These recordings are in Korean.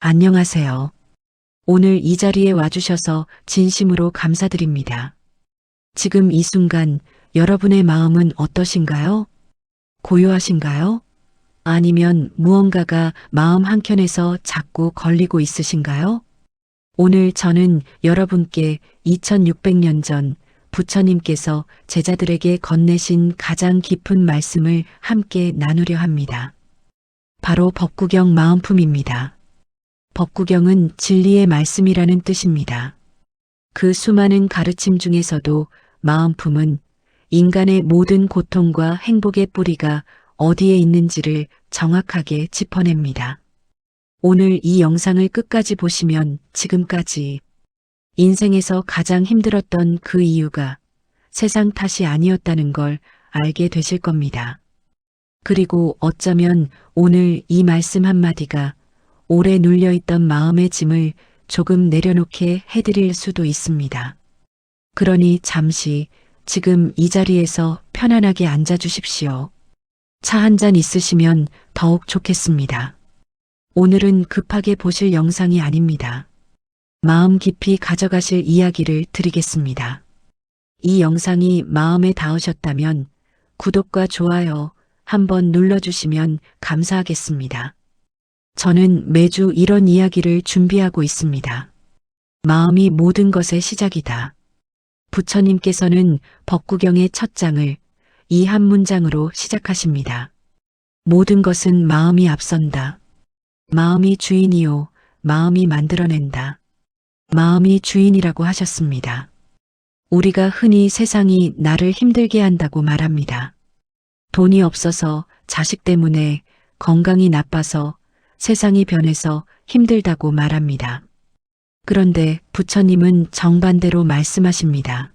안녕하세요. 오늘 이 자리에 와주셔서 진심으로 감사드립니다. 지금 이 순간 여러분의 마음은 어떠신가요? 고요하신가요? 아니면 무언가가 마음 한켠에서 자꾸 걸리고 있으신가요? 오늘 저는 여러분께 2600년 전 부처님께서 제자들에게 건네신 가장 깊은 말씀을 함께 나누려 합니다. 바로 법구경 마음품입니다. 법구경은 진리의 말씀이라는 뜻입니다. 그 수많은 가르침 중에서도 마음품은 인간의 모든 고통과 행복의 뿌리가 어디에 있는지를 정확하게 짚어냅니다. 오늘 이 영상을 끝까지 보시면 지금까지 인생에서 가장 힘들었던 그 이유가 세상 탓이 아니었다는 걸 알게 되실 겁니다. 그리고 어쩌면 오늘 이 말씀 한마디가 오래 눌려있던 마음의 짐을 조금 내려놓게 해드릴 수도 있습니다. 그러니 잠시 지금 이 자리에서 편안하게 앉아주십시오. 차 한 잔 있으시면 더욱 좋겠습니다. 오늘은 급하게 보실 영상이 아닙니다. 마음 깊이 가져가실 이야기를 드리겠습니다. 이 영상이 마음에 닿으셨다면 구독과 좋아요 한번 눌러주시면 감사하겠습니다. 저는 매주 이런 이야기를 준비하고 있습니다. 마음이 모든 것의 시작이다. 부처님께서는 법구경의 첫 장을 이 한 문장으로 시작하십니다. 모든 것은 마음이 앞선다. 마음이 주인이요, 마음이 만들어낸다. 마음이 주인이라고 하셨습니다. 우리가 흔히 세상이 나를 힘들게 한다고 말합니다. 돈이 없어서, 자식 때문에, 건강이 나빠서, 세상이 변해서 힘들다고 말합니다. 그런데 부처님은 정반대로 말씀하십니다.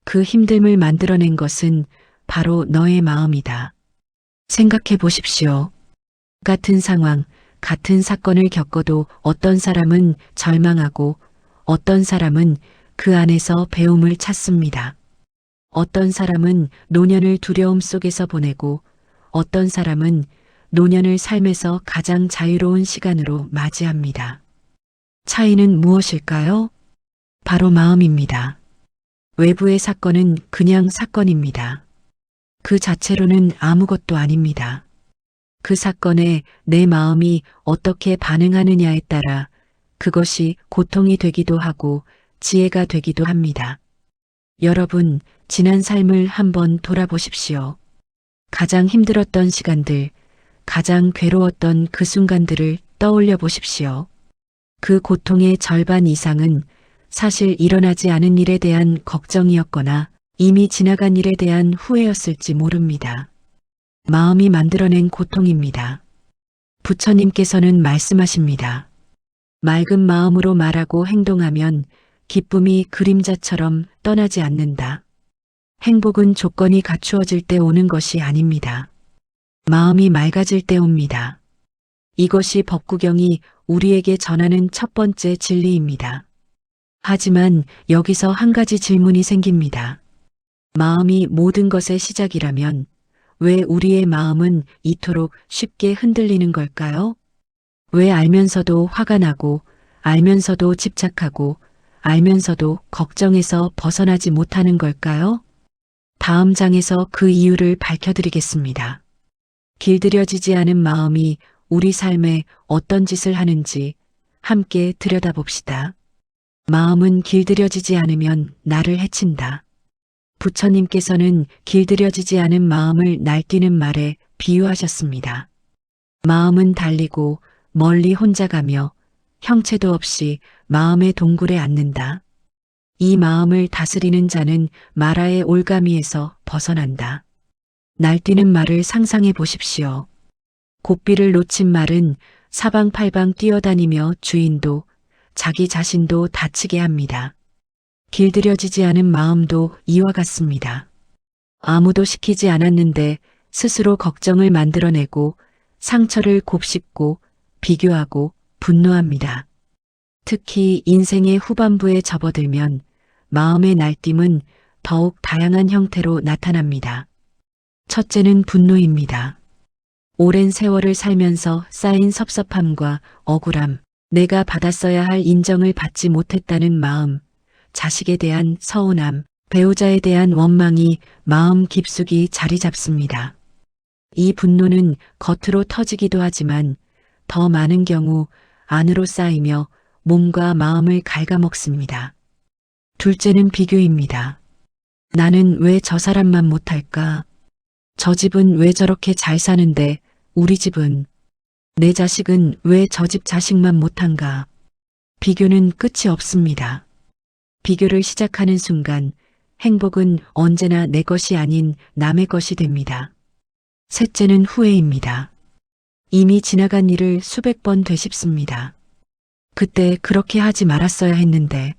그 힘듦을 만들어낸 것은 바로 너의 마음이다. 생각해 보십시오. 같은 상황, 같은 사건을 겪어도 어떤 사람은 절망하고 어떤 사람은 그 안에서 배움을 찾습니다. 어떤 사람은 노년을 두려움 속에서 보내고 어떤 사람은 노년을 삶에서 가장 자유로운 시간으로 맞이합니다. 차이는 무엇일까요? 바로 마음입니다. 외부의 사건은 그냥 사건입니다. 그 자체로는 아무것도 아닙니다. 그 사건에 내 마음이 어떻게 반응하느냐에 따라 그것이 고통이 되기도 하고 지혜가 되기도 합니다. 여러분, 지난 삶을 한번 돌아보십시오. 가장 힘들었던 시간들, 가장 괴로웠던 그 순간들을 떠올려 보십시오. 그 고통의 절반 이상은 사실 일어나지 않은 일에 대한 걱정이었거나 이미 지나간 일에 대한 후회였을지 모릅니다. 마음이 만들어낸 고통입니다. 부처님께서는 말씀하십니다. 맑은 마음으로 말하고 행동하면 기쁨이 그림자처럼 떠나지 않는다. 행복은 조건이 갖추어질 때 오는 것이 아닙니다. 마음이 맑아질 때 옵니다. 이것이 법구경이 우리에게 전하는 첫 번째 진리입니다. 하지만 여기서 한 가지 질문이 생깁니다. 마음이 모든 것의 시작이라면 왜 우리의 마음은 이토록 쉽게 흔들리는 걸까요? 왜 알면서도 화가 나고 알면서도 집착하고 알면서도 걱정에서 벗어나지 못하는 걸까요? 다음 장에서 그 이유를 밝혀드리겠습니다. 길들여지지 않은 마음이 우리 삶에 어떤 짓을 하는지 함께 들여다봅시다. 마음은 길들여지지 않으면 나를 해친다. 부처님께서는 길들여지지 않은 마음을 날뛰는 말에 비유하셨습니다. 마음은 달리고 멀리 혼자 가며 형체도 없이 마음의 동굴에 앉는다. 이 마음을 다스리는 자는 마라의 올가미에서 벗어난다. 날뛰는 말을 상상해 보십시오. 고삐를 놓친 말은 사방팔방 뛰어다니며 주인도 자기 자신도 다치게 합니다. 길들여지지 않은 마음도 이와 같습니다. 아무도 시키지 않았는데 스스로 걱정을 만들어내고 상처를 곱씹고 비교하고 분노합니다. 특히 인생의 후반부에 접어들면 마음의 날뛰임은 더욱 다양한 형태로 나타납니다. 첫째는 분노입니다. 오랜 세월을 살면서 쌓인 섭섭함과 억울함, 내가 받았어야 할 인정을 받지 못했다는 마음, 자식에 대한 서운함, 배우자에 대한 원망이 마음 깊숙이 자리 잡습니다. 이 분노는 겉으로 터지기도 하지만 더 많은 경우 안으로 쌓이며 몸과 마음을 갉아먹습니다. 둘째는 비교입니다. 나는 왜 저 사람만 못할까? 저 집은 왜 저렇게 잘 사는데 우리 집은, 내 자식은 왜 저 집 자식만 못한가? 비교는 끝이 없습니다. 비교를 시작하는 순간 행복은 언제나 내 것이 아닌 남의 것이 됩니다. 셋째는 후회입니다. 이미 지나간 일을 수백 번 되씹습니다. 그때 그렇게 하지 말았어야 했는데,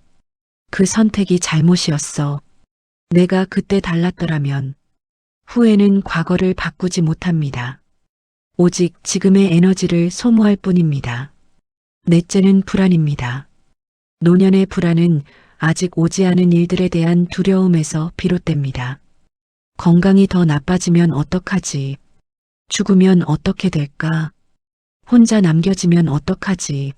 그 선택이 잘못이었어. 내가 그때 달랐더라면. 후회는 과거를 바꾸지 못합니다. 오직 지금의 에너지를 소모할 뿐입니다. 넷째는 불안입니다. 노년의 불안은 아직 오지 않은 일들에 대한 두려움에서 비롯됩니다. 건강이 더 나빠지면 어떡하지? 죽으면 어떻게 될까? 혼자 남겨지면 어떡하지?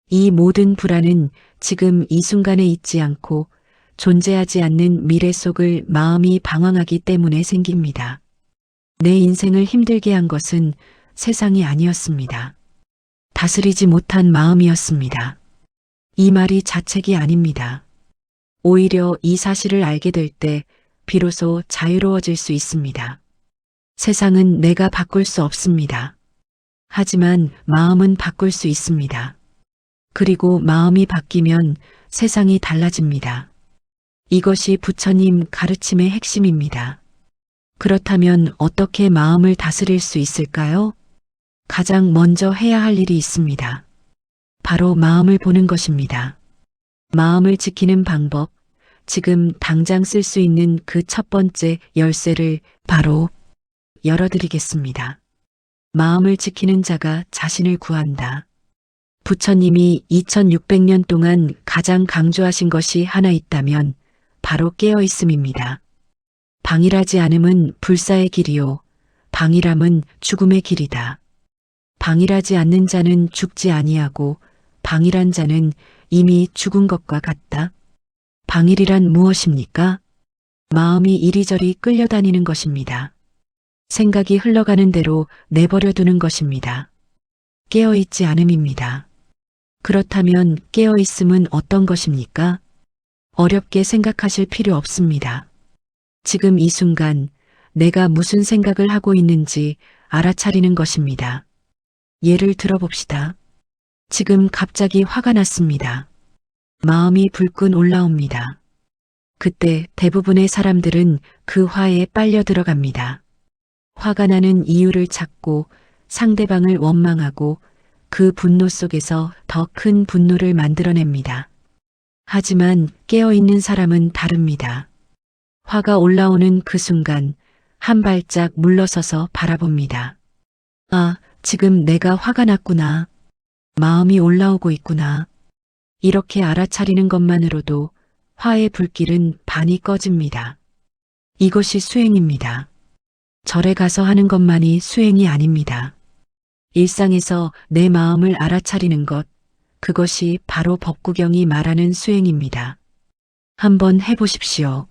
이 모든 불안은 지금 이 순간에 있지 않고 존재하지 않는 미래 속을 마음이 방황하기 때문에 생깁니다. 내 인생을 힘들게 한 것은 세상이 아니었습니다. 다스리지 못한 마음이었습니다. 이 말이 자책이 아닙니다. 오히려 이 사실을 알게 될 때 비로소 자유로워질 수 있습니다. 세상은 내가 바꿀 수 없습니다. 하지만 마음은 바꿀 수 있습니다. 그리고 마음이 바뀌면 세상이 달라집니다. 이것이 부처님 가르침의 핵심입니다. 그렇다면 어떻게 마음을 다스릴 수 있을까요? 가장 먼저 해야 할 일이 있습니다. 바로 마음을 보는 것입니다. 마음을 지키는 방법, 지금 당장 쓸 수 있는 그 첫 번째 열쇠를 바로 열어드리겠습니다. 마음을 지키는 자가 자신을 구한다. 부처님이 2600년 동안 가장 강조하신 것이 하나 있다면 바로 깨어있음입니다. 방일하지 않음은 불사의 길이요. 방일함은 죽음의 길이다. 방일하지 않는 자는 죽지 아니하고 방일한 자는 이미 죽은 것과 같다. 방일이란 무엇입니까? 마음이 이리저리 끌려다니는 것입니다. 생각이 흘러가는 대로 내버려 두는 것입니다. 깨어있지 않음입니다. 그렇다면 깨어있음은 어떤 것입니까? 어렵게 생각하실 필요 없습니다. 지금 이 순간 내가 무슨 생각을 하고 있는지 알아차리는 것입니다. 예를 들어봅시다. 지금 갑자기 화가 났습니다. 마음이 불끈 올라옵니다. 그때 대부분의 사람들은 그 화에 빨려 들어갑니다. 화가 나는 이유를 찾고 상대방을 원망하고 그 분노 속에서 더 큰 분노를 만들어냅니다. 하지만 깨어있는 사람은 다릅니다. 화가 올라오는 그 순간 한 발짝 물러서서 바라봅니다. 아, 지금 내가 화가 났구나. 마음이 올라오고 있구나. 이렇게 알아차리는 것만으로도 화의 불길은 반이 꺼집니다. 이것이 수행입니다. 절에 가서 하는 것만이 수행이 아닙니다. 일상에서 내 마음을 알아차리는 것, 그것이 바로 법구경이 말하는 수행입니다. 한번 해보십시오.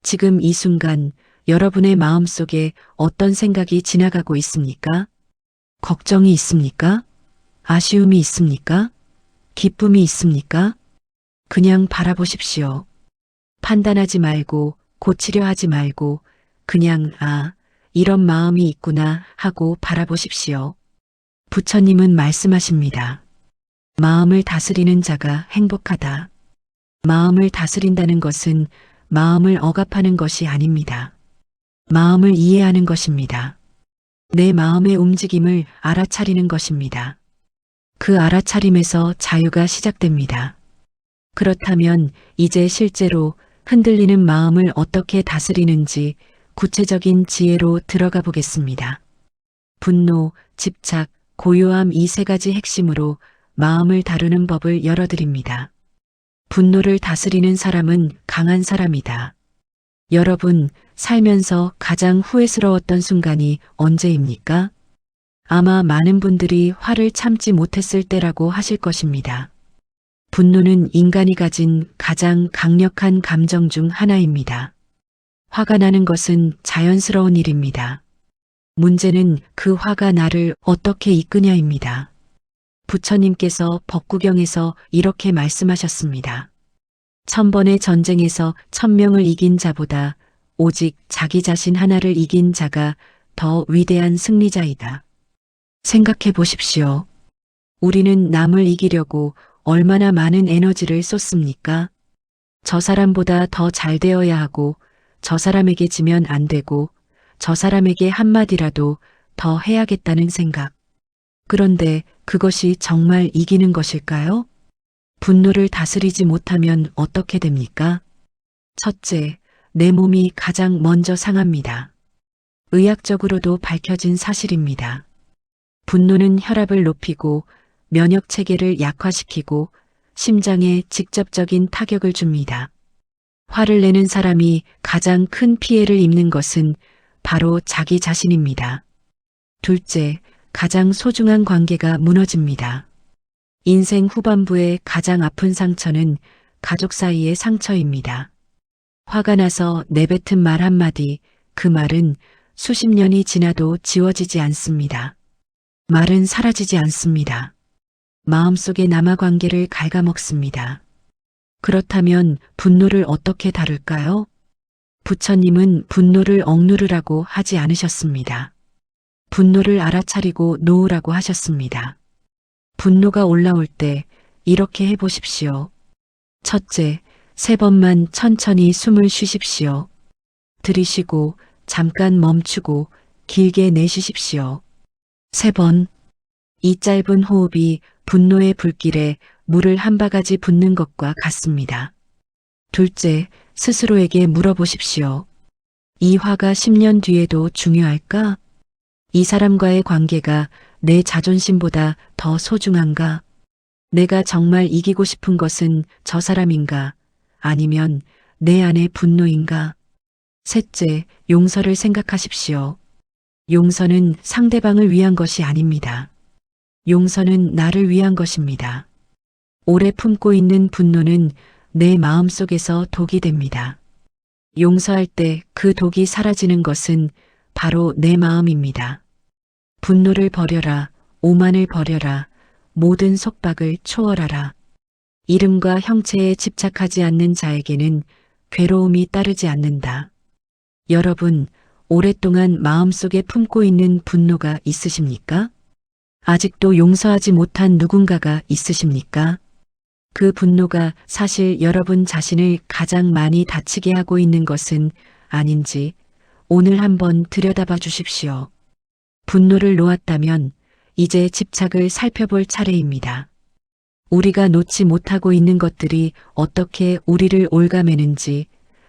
지금 이 순간 여러분의 마음속에 어떤 생각이 지나가고 있습니까? 걱정이 있습니까? 아쉬움이 있습니까? 기쁨이 있습니까? 그냥 바라보십시오. 판단하지 말고 고치려 하지 말고 그냥 이런 마음이 있구나 하고 바라보십시오. 부처님은 말씀하십니다. 마음을 다스리는 자가 행복하다. 마음을 다스린다는 것은 마음을 억압하는 것이 아닙니다. 마음을 이해하는 것입니다. 내 마음의 움직임을 알아차리는 것입니다. 그 알아차림에서 자유가 시작됩니다. 그렇다면 이제 실제로 흔들리는 마음을 어떻게 다스리는지 구체적인 지혜로 들어가 보겠습니다. 분노, 집착, 고요함 이 세 가지 핵심으로 마음을 다루는 법을 열어드립니다. 분노를 다스리는 사람은 강한 사람이다. 여러분, 살면서 가장 후회스러웠던 순간이 언제입니까? 아마 많은 분들이 화를 참지 못했을 때라고 하실 것입니다. 분노는 인간이 가진 가장 강력한 감정 중 하나입니다. 화가 나는 것은 자연스러운 일입니다. 문제는 그 화가 나를 어떻게 이끄냐입니다. 부처님께서 법구경에서 이렇게 말씀하셨습니다. 1000번의 전쟁에서 1000명을 이긴 자보다 오직 자기 자신 하나를 이긴 자가 더 위대한 승리자이다. 생각해 보십시오. 우리는 남을 이기려고 얼마나 많은 에너지를 쏟습니까? 저 사람보다 더 잘 되어야 하고, 저 사람에게 지면 안 되고, 저 사람에게 한마디라도 더 해야겠다는 생각. 그런데 그것이 정말 이기는 것일까요? 분노를 다스리지 못하면 어떻게 됩니까? 첫째, 내 몸이 가장 먼저 상합니다. 의학적으로도 밝혀진 사실입니다. 분노는 혈압을 높이고 면역 체계를 약화시키고 심장에 직접적인 타격을 줍니다. 화를 내는 사람이 가장 큰 피해를 입는 것은 바로 자기 자신입니다. 둘째, 가장 소중한 관계가 무너집니다. 인생 후반부의 가장 아픈 상처는 가족 사이의 상처입니다. 화가 나서 내뱉은 말 한마디, 그 말은 수십 년이 지나도 지워지지 않습니다. 말은 사라지지 않습니다. 마음속에 남아 관계를 갉아먹습니다. 그렇다면 분노를 어떻게 다룰까요? 부처님은 분노를 억누르라고 하지 않으셨습니다. 분노를 알아차리고 놓으라고 하셨습니다. 분노가 올라올 때 이렇게 해보십시오. 첫째, 3번만 천천히 숨을 쉬십시오. 들이쉬고 잠깐 멈추고 길게 내쉬십시오. 3번. 이 짧은 호흡이 분노의 불길에 물을 한 바가지 붓는 것과 같습니다. 둘째, 스스로에게 물어보십시오. 이 화가 10년 뒤에도 중요할까? 이 사람과의 관계가 내 자존심보다 더 소중한가? 내가 정말 이기고 싶은 것은 저 사람인가? 아니면 내 안의 분노인가? 셋째, 용서를 생각하십시오. 용서는 상대방을 위한 것이 아닙니다. 용서는 나를 위한 것입니다. 오래 품고 있는 분노는 내 마음속에서 독이 됩니다. 용서할 때 그 독이 사라지는 것은 바로 내 마음입니다. 분노를 버려라, 오만을 버려라, 모든 속박을 초월하라. 이름과 형체에 집착하지 않는 자에게는 괴로움이 따르지 않는다. 여러분, 오랫동안 마음속에 품고 있는 분노가 있으십니까? 아직도 용서하지 못한 누군가가 있으십니까? 그 분노가 사실 여러분 자신을 가장 많이 다치게 하고 있는 것은 아닌지 오늘 한번 들여다봐 주십시오. 분노를 놓았다면 이제 집착을 살펴볼 차례입니다. 우리가 놓지 못하고 있는 것들이 어떻게 우리를 올가매는지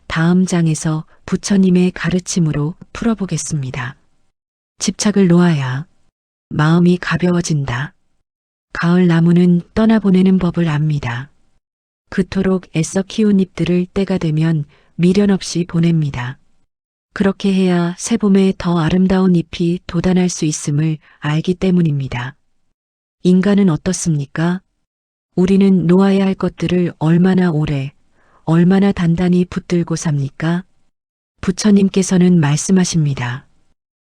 다음 장에서 부처님의 가르침으로 풀어보겠습니다. 집착을 놓아야 마음이 가벼워진다. 가을 나무는 떠나보내는 법을 압니다. 그토록 애써 키운 잎들을 때가 되면 미련 없이 보냅니다. 그렇게 해야 새봄에 더 아름다운 잎이 돋아날 수 있음을 알기 때문입니다. 인간은 어떻습니까? 우리는 놓아야 할 것들을 얼마나 오래, 얼마나 단단히 붙들고 삽니까? 부처님께서는 말씀하십니다.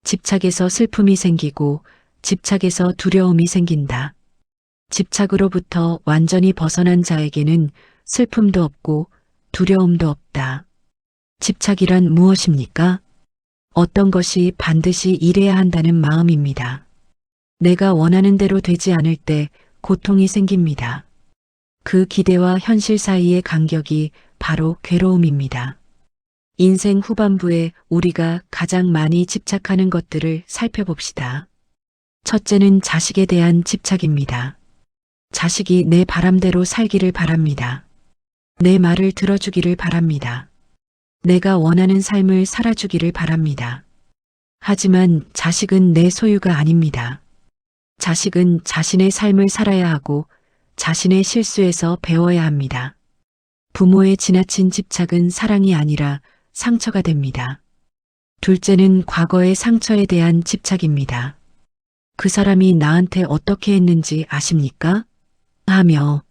집착에서 슬픔이 생기고 집착에서 두려움이 생긴다. 집착으로부터 완전히 벗어난 자에게는 슬픔도 없고 두려움도 없다. 집착이란 무엇입니까? 어떤 것이 반드시 이래야 한다는 마음입니다. 내가 원하는 대로 되지 않을 때 고통이 생깁니다. 그 기대와 현실 사이의 간격이 바로 괴로움입니다. 인생 후반부에 우리가 가장 많이 집착하는 것들을 살펴봅시다. 첫째는 자식에 대한 집착입니다. 자식이 내 바람대로 살기를 바랍니다. 내 말을 들어주기를 바랍니다. 내가 원하는 삶을 살아주기를 바랍니다. 하지만 자식은 내 소유가 아닙니다. 자식은 자신의 삶을 살아야 하고 자신의 실수에서 배워야 합니다. 부모의 지나친 집착은 사랑이 아니라 상처가 됩니다. 둘째는 과거의 상처에 대한 집착입니다. 그 사람이 나한테 어떻게 했는지 아십니까? 하며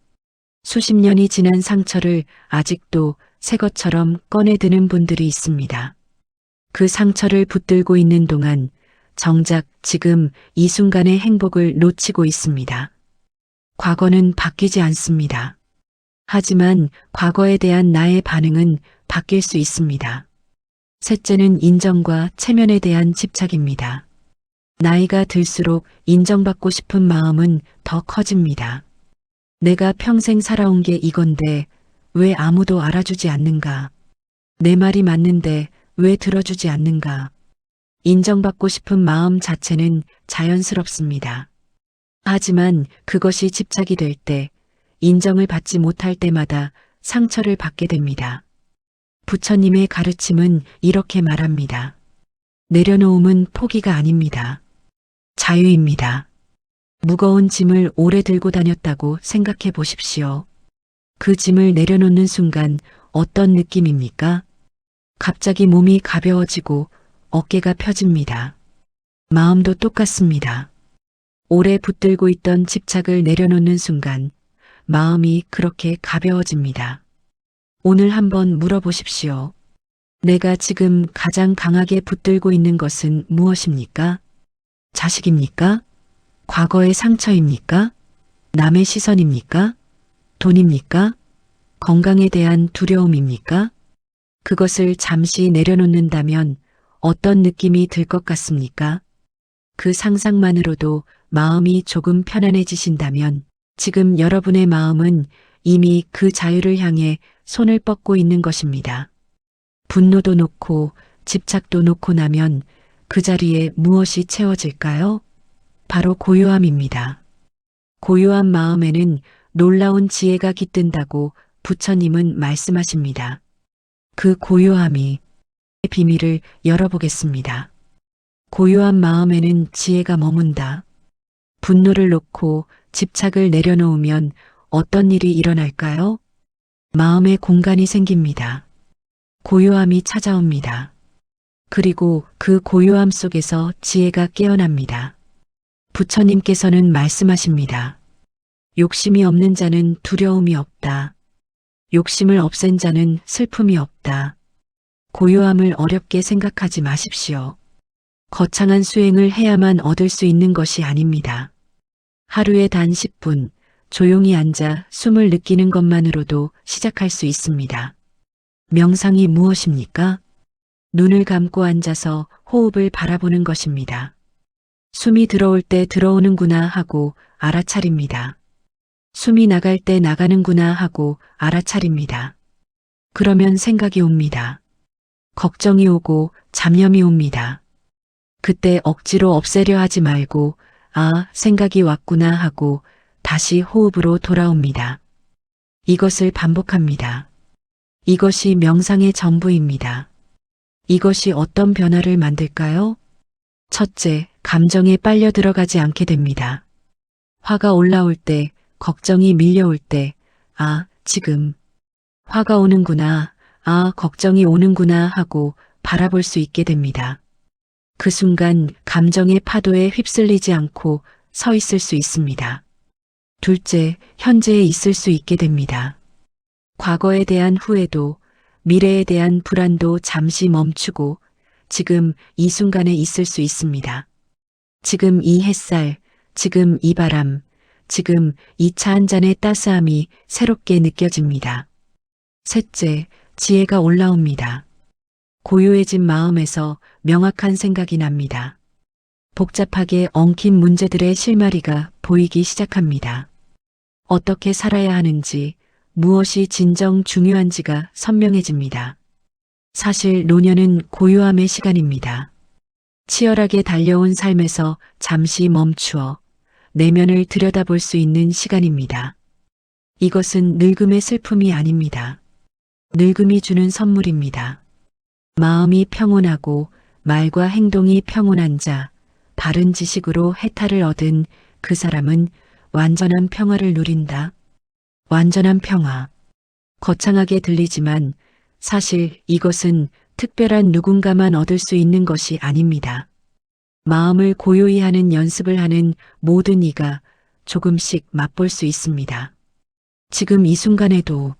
수십 년이 지난 상처를 아직도 새 것처럼 꺼내드는 분들이 있습니다. 그 상처를 붙들고 있는 동안 정작 지금 이 순간의 행복을 놓치고 있습니다. 과거는 바뀌지 않습니다. 하지만 과거에 대한 나의 반응은 바뀔 수 있습니다. 셋째는 인정과 체면에 대한 집착입니다. 나이가 들수록 인정받고 싶은 마음은 더 커집니다. 내가 평생 살아온 게 이건데 왜 아무도 알아주지 않는가? 내 말이 맞는데 왜 들어주지 않는가? 인정받고 싶은 마음 자체는 자연스럽습니다. 하지만 그것이 집착이 될 때, 인정을 받지 못할 때마다 상처를 받게 됩니다. 부처님의 가르침은 이렇게 말합니다. 내려놓음은 포기가 아닙니다. 자유입니다. 무거운 짐을 오래 들고 다녔다고 생각해 보십시오. 그 짐을 내려놓는 순간 어떤 느낌입니까? 갑자기 몸이 가벼워지고 어깨가 펴집니다. 마음도 똑같습니다. 오래 붙들고 있던 집착을 내려놓는 순간 마음이 그렇게 가벼워집니다. 오늘 한번 물어보십시오. 내가 지금 가장 강하게 붙들고 있는 것은 무엇입니까? 자식입니까? 과거의 상처입니까? 남의 시선입니까? 돈입니까? 건강에 대한 두려움입니까? 그것을 잠시 내려놓는다면 어떤 느낌이 들 것 같습니까? 그 상상만으로도 마음이 조금 편안해지신다면 지금 여러분의 마음은 이미 그 자유를 향해 손을 뻗고 있는 것입니다. 분노도 놓고 집착도 놓고 나면 그 자리에 무엇이 채워질까요? 바로 고요함입니다. 고요한 마음에는 놀라운 지혜가 깃든다고 부처님은 말씀하십니다. 그 고요함이 비밀을 열어보겠습니다. 고요한 마음에는 지혜가 머문다. 분노를 놓고 집착을 내려놓으면 어떤 일이 일어날까요? 마음의 공간이 생깁니다. 고요함이 찾아옵니다. 그리고 그 고요함 속에서 지혜가 깨어납니다. 부처님께서는 말씀하십니다. 욕심이 없는 자는 두려움이 없다. 욕심을 없앤 자는 슬픔이 없다. 고요함을 어렵게 생각하지 마십시오. 거창한 수행을 해야만 얻을 수 있는 것이 아닙니다. 하루에 단 10분 조용히 앉아 숨을 느끼는 것만으로도 시작할 수 있습니다. 명상이 무엇입니까? 눈을 감고 앉아서 호흡을 바라보는 것입니다. 숨이 들어올 때 들어오는구나 하고 알아차립니다. 숨이 나갈 때 나가는구나 하고 알아차립니다. 그러면 생각이 옵니다. 걱정이 오고 잡념이 옵니다. 그때 억지로 없애려 하지 말고 아, 생각이 왔구나 하고 다시 호흡으로 돌아옵니다. 이것을 반복합니다. 이것이 명상의 전부입니다. 이것이 어떤 변화를 만들까요? 첫째, 감정에 빨려 들어가지 않게 됩니다. 화가 올라올 때, 걱정이 밀려올 때, 아, 지금 화가 오는구나, 아, 걱정이 오는구나 하고 바라볼 수 있게 됩니다. 그 순간 감정의 파도에 휩쓸리지 않고 서 있을 수 있습니다. 둘째, 현재에 있을 수 있게 됩니다. 과거에 대한 후회도, 미래에 대한 불안도 잠시 멈추고 지금 이 순간에 있을 수 있습니다. 지금 이 햇살, 지금 이 바람, 지금 이 차 한 잔의 따스함이 새롭게 느껴집니다. 셋째, 지혜가 올라옵니다. 고요해진 마음에서 명확한 생각이 납니다. 복잡하게 엉킨 문제들의 실마리가 보이기 시작합니다. 어떻게 살아야 하는지, 무엇이 진정 중요한지가 선명해집니다. 사실 노년은 고요함의 시간입니다. 치열하게 달려온 삶에서 잠시 멈추어 내면을 들여다볼 수 있는 시간입니다. 이것은 늙음의 슬픔이 아닙니다. 늙음이 주는 선물입니다. 마음이 평온하고 말과 행동이 평온한 자, 바른 지식으로 해탈을 얻은 그 사람은 완전한 평화를 누린다. 완전한 평화. 거창하게 들리지만 사실 이것은 특별한 누군가만 얻을 수 있는 것이 아닙니다. 마음을 고요히 하는 연습을 하는 모든 이가 조금씩 맛볼 수 있습니다. 지금 이 순간에도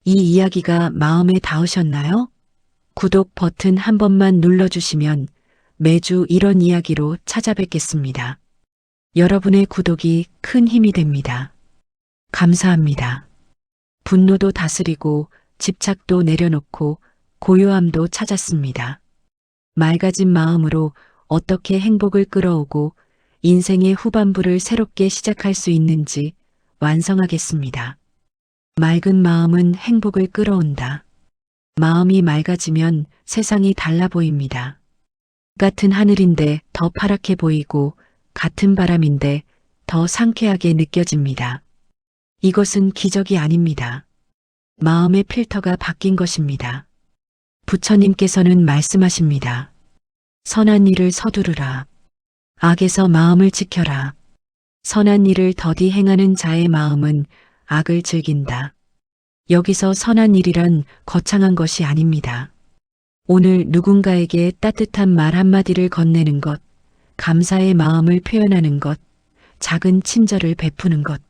이 이야기가 마음에 닿으셨나요? 구독 버튼 한 번만 눌러주시면 매주 이런 이야기로 찾아뵙겠습니다. 여러분의 구독이 큰 힘이 됩니다. 감사합니다. 분노도 다스리고 집착도 내려놓고 고요함도 찾았습니다. 맑아진 마음으로 어떻게 행복을 끌어오고 인생의 후반부를 새롭게 시작할 수 있는지 완성하겠습니다. 맑은 마음은 행복을 끌어온다. 마음이 맑아지면 세상이 달라 보입니다. 같은 하늘인데 더 파랗게 보이고 같은 바람인데 더 상쾌하게 느껴집니다. 이것은 기적이 아닙니다. 마음의 필터가 바뀐 것입니다. 부처님께서는 말씀하십니다. 선한 일을 서두르라. 악에서 마음을 지켜라. 선한 일을 더디 행하는 자의 마음은 악을 즐긴다. 여기서 선한 일이란 거창한 것이 아닙니다. 오늘 누군가에게 따뜻한 말 한마디를 건네는 것, 감사의 마음을 표현하는 것, 작은 친절을 베푸는 것.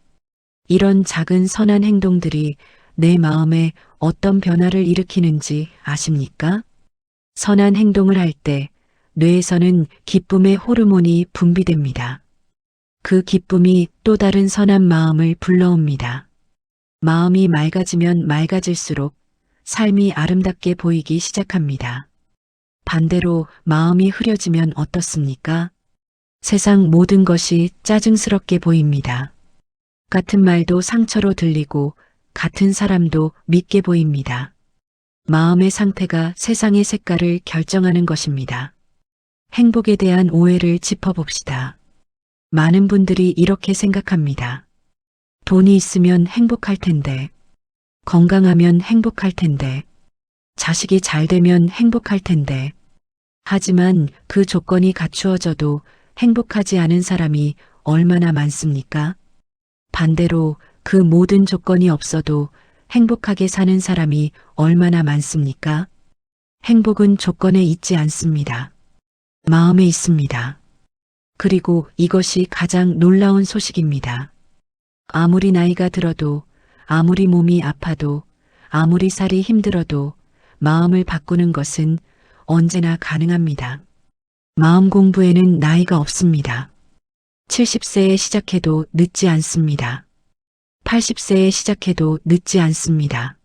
이런 작은 선한 행동들이 내 마음에 어떤 변화를 일으키는지 아십니까? 선한 행동을 할 때 뇌에서는 기쁨의 호르몬이 분비됩니다. 그 기쁨이 또 다른 선한 마음을 불러옵니다. 마음이 맑아지면 맑아질수록 삶이 아름답게 보이기 시작합니다. 반대로 마음이 흐려지면 어떻습니까? 세상 모든 것이 짜증스럽게 보입니다. 같은 말도 상처로 들리고 같은 사람도 밉게 보입니다. 마음의 상태가 세상의 색깔을 결정하는 것입니다. 행복에 대한 오해를 짚어봅시다. 많은 분들이 이렇게 생각합니다. 돈이 있으면 행복할 텐데, 건강하면 행복할 텐데, 자식이 잘 되면 행복할 텐데. 하지만 그 조건이 갖추어져도 행복하지 않은 사람이 얼마나 많습니까? 반대로 그 모든 조건이 없어도 행복하게 사는 사람이 얼마나 많습니까? 행복은 조건에 있지 않습니다. 마음에 있습니다. 그리고 이것이 가장 놀라운 소식입니다. 아무리 나이가 들어도, 아무리 몸이 아파도, 아무리 살이 힘들어도 마음을 바꾸는 것은 언제나 가능합니다. 마음 공부에는 나이가 없습니다. 70세에 시작해도 늦지 않습니다. 80세에 시작해도 늦지 않습니다.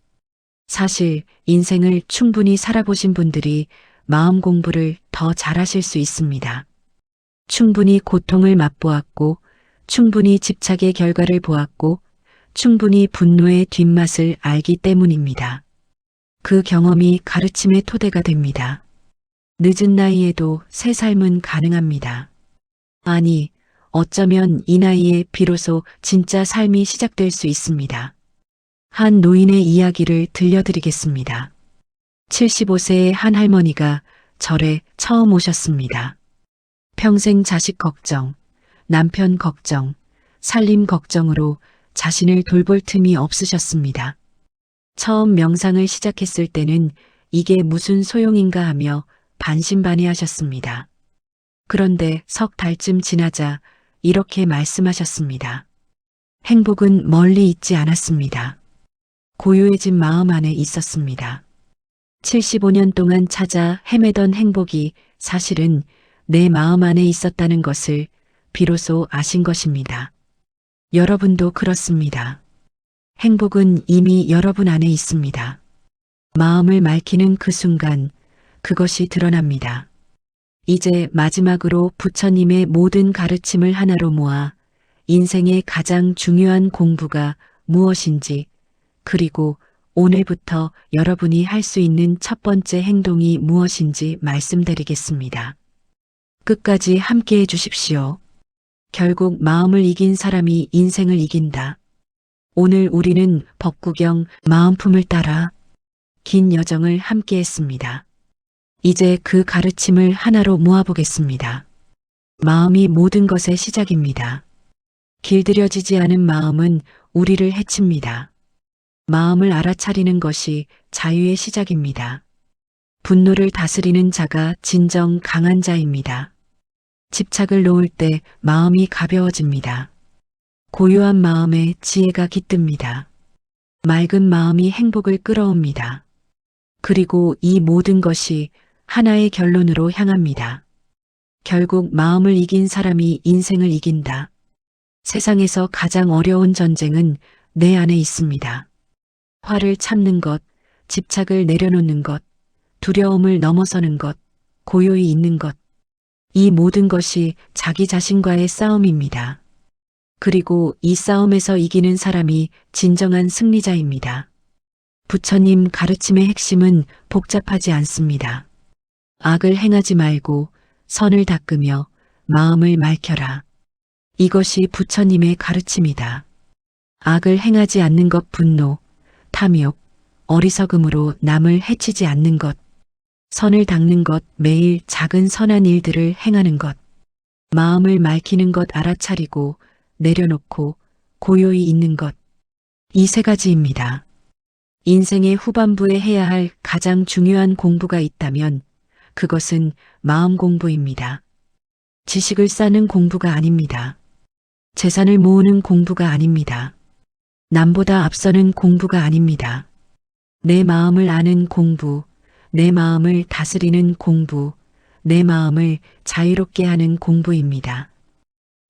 사실 인생을 충분히 살아보신 분들이 마음 공부를 더 잘하실 수 있습니다. 충분히 고통을 맛보았고, 충분히 집착의 결과를 보았고, 충분히 분노의 뒷맛을 알기 때문입니다. 그 경험이 가르침의 토대가 됩니다. 늦은 나이에도 새 삶은 가능합니다. 아니, 어쩌면 이 나이에 비로소 진짜 삶이 시작될 수 있습니다. 한 노인의 이야기를 들려드리겠습니다. 75세의 한 할머니가 절에 처음 오셨습니다. 평생 자식 걱정, 남편 걱정, 살림 걱정으로 자신을 돌볼 틈이 없으셨습니다. 처음 명상을 시작했을 때는 이게 무슨 소용인가 하며 반신반의하셨습니다. 그런데 석 달쯤 지나자 이렇게 말씀하셨습니다. 행복은 멀리 있지 않았습니다. 고요해진 마음 안에 있었습니다. 75년 동안 찾아 헤매던 행복이 사실은 내 마음 안에 있었다는 것을 비로소 아신 것입니다. 여러분도 그렇습니다. 행복은 이미 여러분 안에 있습니다. 마음을 맑히는 그 순간 그것이 드러납니다. 이제 마지막으로 부처님의 모든 가르침을 하나로 모아 인생의 가장 중요한 공부가 무엇인지, 그리고 오늘부터 여러분이 할 수 있는 첫 번째 행동이 무엇인지 말씀드리겠습니다. 끝까지 함께 해 주십시오. 결국 마음을 이긴 사람이 인생을 이긴다. 오늘 우리는 법구경 마음품을 따라 긴 여정을 함께 했습니다. 이제 그 가르침을 하나로 모아보겠습니다. 마음이 모든 것의 시작입니다. 길들여지지 않은 마음은 우리를 해칩니다. 마음을 알아차리는 것이 자유의 시작입니다. 분노를 다스리는 자가 진정 강한 자입니다. 집착을 놓을 때 마음이 가벼워집니다. 고요한 마음에 지혜가 깃듭니다. 맑은 마음이 행복을 끌어옵니다. 그리고 이 모든 것이 하나의 결론으로 향합니다. 결국 마음을 이긴 사람이 인생을 이긴다. 세상에서 가장 어려운 전쟁은 내 안에 있습니다. 화를 참는 것, 집착을 내려놓는 것, 두려움을 넘어서는 것, 고요히 있는 것. 이 모든 것이 자기 자신과의 싸움입니다. 그리고 이 싸움에서 이기는 사람이 진정한 승리자입니다. 부처님 가르침의 핵심은 복잡하지 않습니다. 악을 행하지 말고 선을 닦으며 마음을 맑혀라. 이것이 부처님의 가르침이다. 악을 행하지 않는 것 분노, 탐욕, 어리석음으로 남을 해치지 않는 것, 선을 닦는 것 매일 작은 선한 일들을 행하는 것, 마음을 맑히는 것 알아차리고 내려놓고 고요히 있는 것. 이 세 가지입니다. 인생의 후반부에 해야 할 가장 중요한 공부가 있다면 그것은 마음 공부입니다. 지식을 쌓는 공부가 아닙니다. 재산을 모으는 공부가 아닙니다. 남보다 앞서는 공부가 아닙니다. 내 마음을 아는 공부, 내 마음을 다스리는 공부, 내 마음을 자유롭게 하는 공부입니다.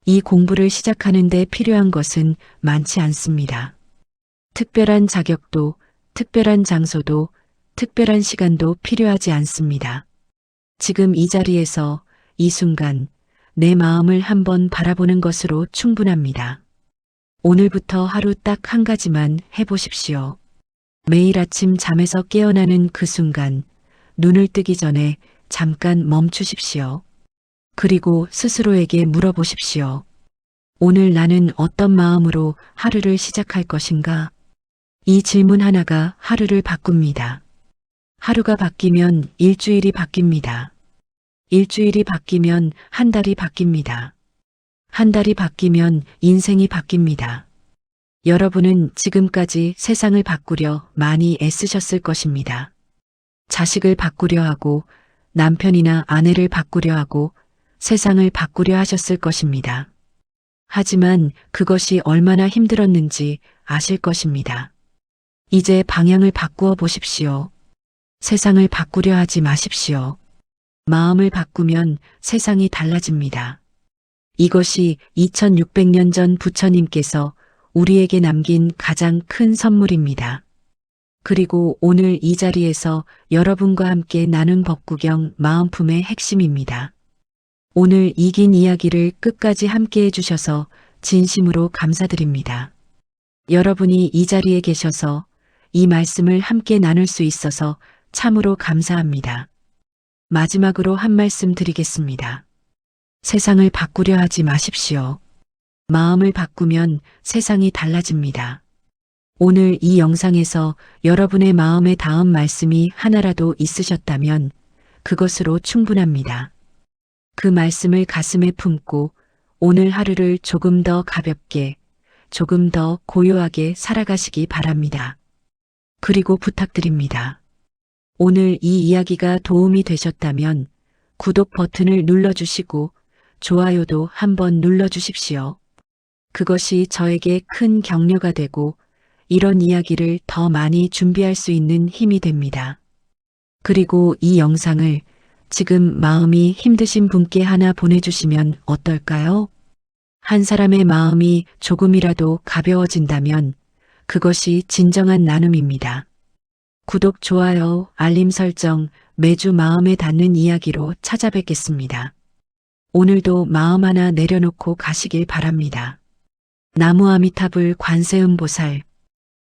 이 공부를 시작하는 데 필요한 것은 많지 않습니다. 특별한 자격도, 특별한 장소도, 특별한 시간도 필요하지 않습니다. 지금 이 자리에서 이 순간 내 마음을 한번 바라보는 것으로 충분합니다. 오늘부터 하루 딱 한 가지만 해보십시오. 매일 아침 잠에서 깨어나는 그 순간 눈을 뜨기 전에 잠깐 멈추십시오. 그리고 스스로에게 물어보십시오. 오늘 나는 어떤 마음으로 하루를 시작할 것인가? 이 질문 하나가 하루를 바꿉니다. 하루가 바뀌면 일주일이 바뀝니다. 일주일이 바뀌면 한 달이 바뀝니다. 한 달이 바뀌면 인생이 바뀝니다. 여러분은 지금까지 세상을 바꾸려 많이 애쓰셨을 것입니다. 자식을 바꾸려 하고 남편이나 아내를 바꾸려 하고 세상을 바꾸려 하셨을 것입니다. 하지만 그것이 얼마나 힘들었는지 아실 것입니다. 이제 방향을 바꾸어 보십시오. 세상을 바꾸려 하지 마십시오. 마음을 바꾸면 세상이 달라집니다. 이것이 2600년 전 부처님께서 우리에게 남긴 가장 큰 선물입니다. 그리고 오늘 이 자리에서 여러분과 함께 나눈 법구경 마음품의 핵심입니다. 오늘 이 긴 이야기를 끝까지 함께 해주셔서 진심으로 감사드립니다. 여러분이 이 자리에 계셔서 이 말씀을 함께 나눌 수 있어서 참으로 감사합니다. 마지막으로 한 말씀 드리겠습니다. 세상을 바꾸려 하지 마십시오. 마음을 바꾸면 세상이 달라집니다. 오늘 이 영상에서 여러분의 마음에 닿은 말씀이 하나라도 있으셨다면 그것으로 충분합니다. 그 말씀을 가슴에 품고 오늘 하루를 조금 더 가볍게, 조금 더 고요하게 살아가시기 바랍니다. 그리고 부탁드립니다. 오늘 이 이야기가 도움이 되셨다면 구독 버튼을 눌러주시고 좋아요도 한번 눌러주십시오. 그것이 저에게 큰 격려가 되고 이런 이야기를 더 많이 준비할 수 있는 힘이 됩니다. 그리고 이 영상을 지금 마음이 힘드신 분께 하나 보내주시면 어떨까요? 한 사람의 마음이 조금이라도 가벼워진다면 그것이 진정한 나눔입니다. 구독, 좋아요, 알림 설정, 매주 마음에 닿는 이야기로 찾아뵙겠습니다. 오늘도 마음 하나 내려놓고 가시길 바랍니다. 나무 아미타불 관세음보살